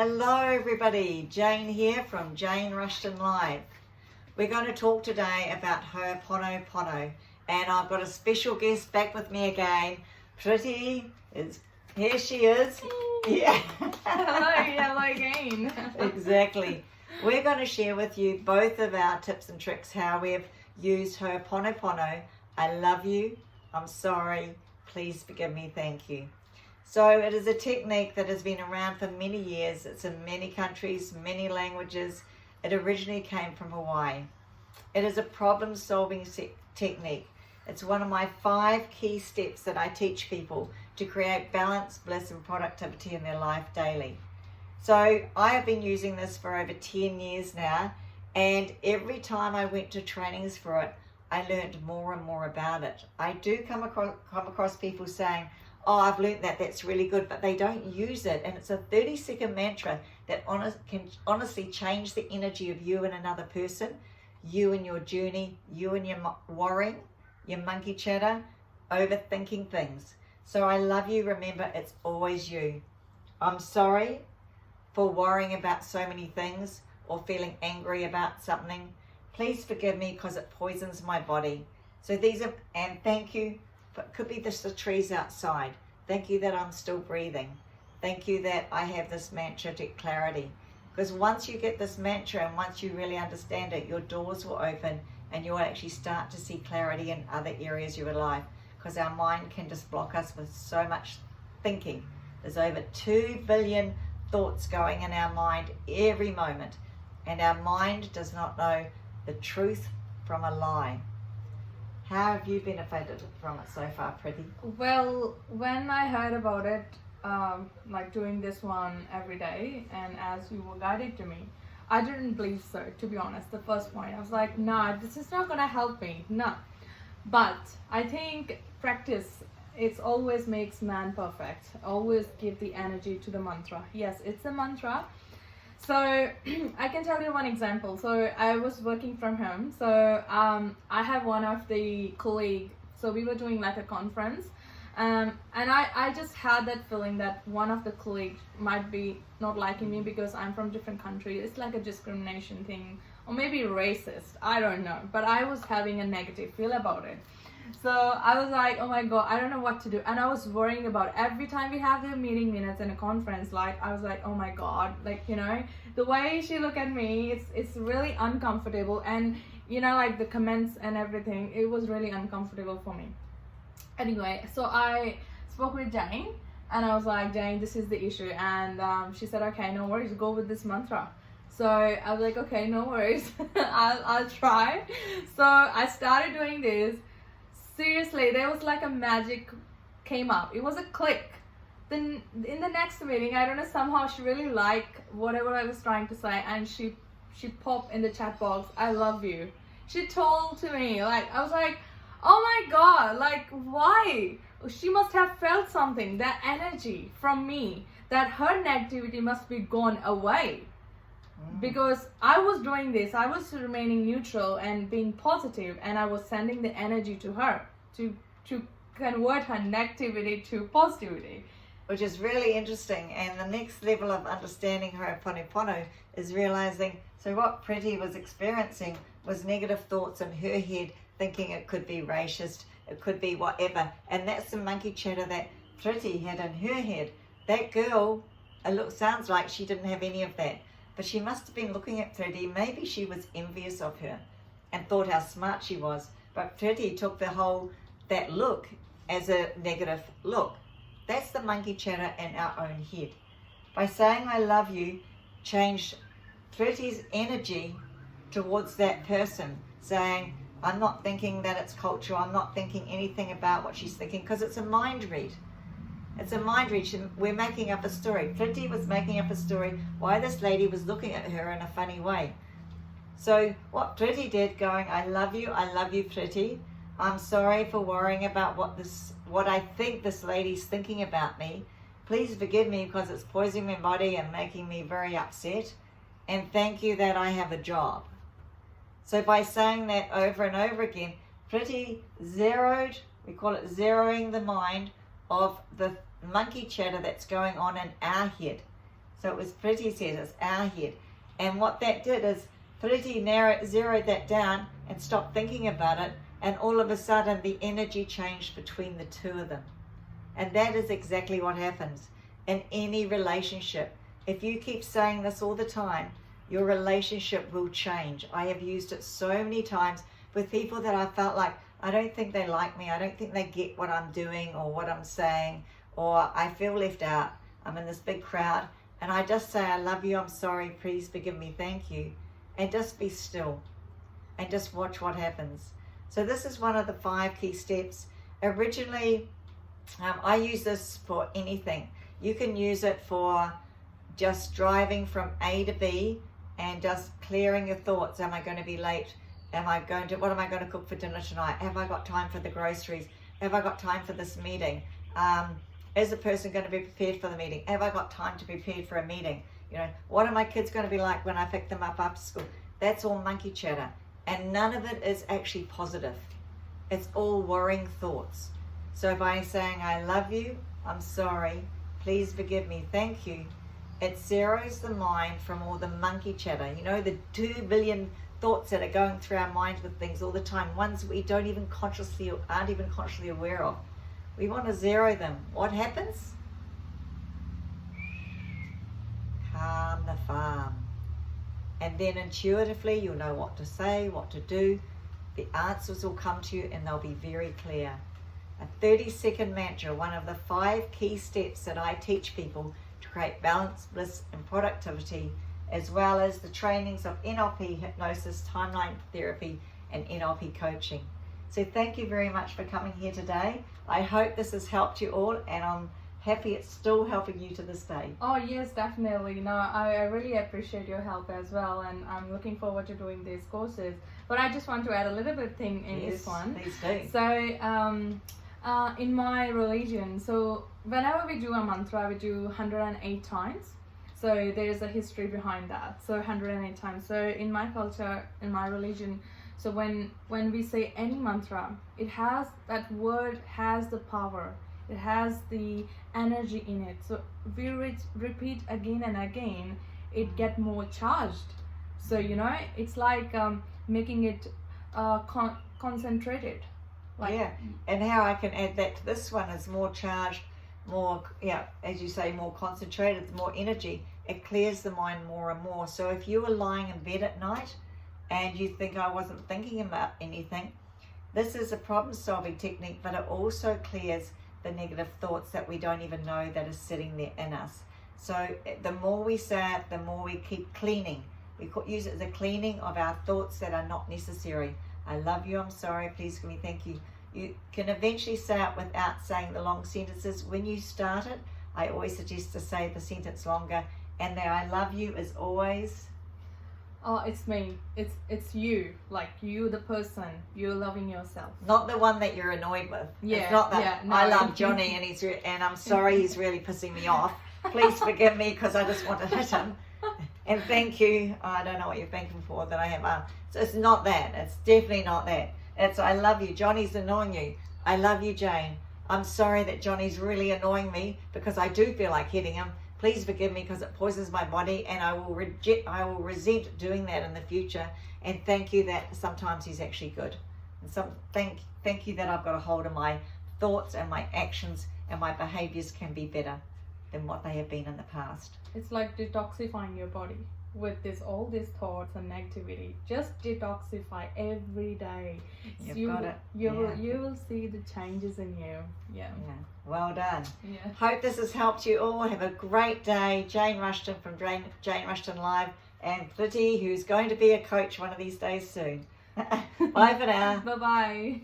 Hello everybody, Jane here from Jane Rushton Live. We're going to talk today about her pono, and I've got a special guest back with me again. Preeti is here. She is. Yeah. Hello again. Exactly. We're going to share with you both of our tips and tricks, how we've used her pono. I love you. I'm sorry. Please forgive me. Thank you. So it is a technique that has been around for many years. It's in many countries, many languages. It originally came from Hawaii. It is a problem-solving technique. It's one of my 5 key steps that I teach people to create balance, bliss, and productivity in their life daily. So I have been using this for over 10 years now, and every time I went to trainings for it, I learned more and more about it. I do come across people saying, oh, I've learned that, that's really good, but they don't use it. And it's a 30-second mantra that can honestly change the energy of you and another person, you and your journey, you and your worrying, your monkey chatter, overthinking things. So I love you. Remember, it's always you. I'm sorry for worrying about so many things or feeling angry about something. Please forgive me because it poisons my body. So these are, and thank you. But could be just the trees outside. Thank you that I'm still breathing. Thank you that I have this mantra to clarity. Because once you get this mantra and once you really understand it, your doors will open and you will actually start to see clarity in other areas of your life. Because our mind can just block us with so much thinking. There's over 2 billion thoughts going in our mind every moment. And our mind does not know the truth from a lie. How have you benefited from it so far, Preeti? Well, when I heard about it, like doing this one every day, and as you were guided to me, I didn't believe so, to be honest. The first point, I was like, nah, this is not gonna help me, no. But I think practice, it always makes man perfect. Always give the energy to the mantra. Yes, it's a mantra. So I can tell you one example. So I was working from home. So I have one of the colleague. So we were doing like a conference, and I just had that feeling that one of the colleagues might be not liking me because I'm from different country. It's like a discrimination thing, or maybe racist. I don't know. But I was having a negative feel about it. So I was like, oh my God, I don't know what to do. And I was worrying about every time we have the meeting minutes in a conference, like I was like, oh my God, like, you know, the way she looked at me, it's really uncomfortable. And, you know, like the comments and everything, it was really uncomfortable for me. Anyway, so I spoke with Jane and I was like, Jane, this is the issue. And she said, okay, no worries, go with this mantra. So I was like, okay, no worries, I'll try. So I started doing this. Seriously, there was like a magic came up. It was a click. Then in the next meeting, I don't know, somehow she really liked whatever I was trying to say, and she popped in the chat box, I love you. She told to me, like, I was like, oh my God, like, why? She must have felt something, that energy from me, that her negativity must be gone away. Because I was doing this, I was remaining neutral and being positive, and I was sending the energy to her to convert her negativity to positivity. Which is really interesting. And the next level of understanding her pono is realizing, so what Preeti was experiencing was negative thoughts in her head, thinking it could be racist, it could be whatever. And that's the monkey chatter that Preeti had in her head. That girl, sounds like she didn't have any of that. But she must have been looking at Preeti. Maybe she was envious of her and thought how smart she was. But Preeti took that look as a negative look. That's the monkey chatter in our own head. By saying I love you, changed Preeti's energy towards that person, saying I'm not thinking that it's cultural, I'm not thinking anything about what she's thinking, because it's a mind read. It's a mind read. We're making up a story. Preeti was making up a story why this lady was looking at her in a funny way. So what Preeti did, going, I love you, Preeti. I'm sorry for worrying about what I think this lady's thinking about me. Please forgive me because it's poisoning my body and making me very upset. And thank you that I have a job. So by saying that over and over again, Preeti we call it zeroing the mind of the monkey chatter that's going on in our head. So it was Preeti's head, it's our head. And what that did is Preeti zeroed that down and stopped thinking about it, and all of a sudden the energy changed between the two of them. And that is exactly what happens in any relationship. If you keep saying this all the time, your relationship will change. I have used it so many times with people that I felt like, I don't think they like me, I don't think they get what I'm doing or what I'm saying, or I feel left out. I'm in this big crowd, and I just say, I love you, I'm sorry, please forgive me, thank you. And just be still and just watch what happens. So this is one of the 5 key steps. Originally, I use this for anything. You can use it for just driving from A to B and just clearing your thoughts. Am I going to be late? What am I going to cook for dinner tonight? Have I got time for the groceries? Have I got time for this meeting? Is the person going to be prepared for the meeting? Have I got time to be prepared for a meeting? What are my kids going to be like when I pick them up after school? That's all monkey chatter. And none of it is actually positive. It's all worrying thoughts. So by saying, I love you, I'm sorry, please forgive me, thank you, it zeroes the mind from all the monkey chatter. The 2 billion thoughts that are going through our minds with things all the time, ones we don't even consciously or aren't even consciously aware of. We want to zero them. What happens? Calm the farm. And then intuitively you'll know what to say, what to do. The answers will come to you and they'll be very clear. A 30-second mantra, one of the 5 key steps that I teach people to create balance, bliss and productivity, as well as the trainings of NLP, hypnosis, timeline therapy and NLP coaching. So thank you very much for coming here today. I hope this has helped you all, and I'm happy it's still helping you to this day. Oh yes, definitely. No, I really appreciate your help as well, and I'm looking forward to doing these courses. But I just want to add a little bit thing in this one. Please do. So in my religion, so whenever we do a mantra, we do 108 times. So there's a history behind that. So 108 times. So in my culture, in my religion, so when we say any mantra, that word has the power. It has the energy in it. So we repeat again and again, it get more charged. So it's like making it concentrated. And how I can add that to this one is more charged, more, as you say, more concentrated, more energy. It clears the mind more and more. So if you were lying in bed at night and you think, I wasn't thinking about anything, this is a problem-solving technique, but it also clears the negative thoughts that we don't even know that are sitting there in us. So the more we say it, the more we keep cleaning. We use it as a cleaning of our thoughts that are not necessary. I love you, I'm sorry, please give me, thank you. You can eventually say it without saying the long sentences. When you start it, I always suggest to say the sentence longer, and the I love you is always... Oh, it's me. It's you. Like you, the person. You're loving yourself. Not the one that you're annoyed with. Yeah. It's not that. Yeah, no. I love Johnny and I'm sorry he's really pissing me off. Please forgive me because I just want to hit him. And thank you. I don't know what you're thanking for that I have. So it's not that. It's definitely not that. It's I love you. Johnny's annoying you. I love you, Jane. I'm sorry that Johnny's really annoying me because I do feel like hitting him. Please forgive me because it poisons my body, and I will resent doing that in the future. And thank you that sometimes he's actually good. And thank you that I've got a hold of my thoughts and my actions, and my behaviors can be better than what they have been in the past. It's like detoxifying your body with all these thoughts and negativity. Just detoxify every day. You've got it. You will see the changes in you. Yeah. Well done. Yeah. Hope this has helped you all. Have a great day. Jane Rushton from Jane Rushton Live, and Preeti, who's going to be a coach one of these days soon. Bye for now. Bye-bye.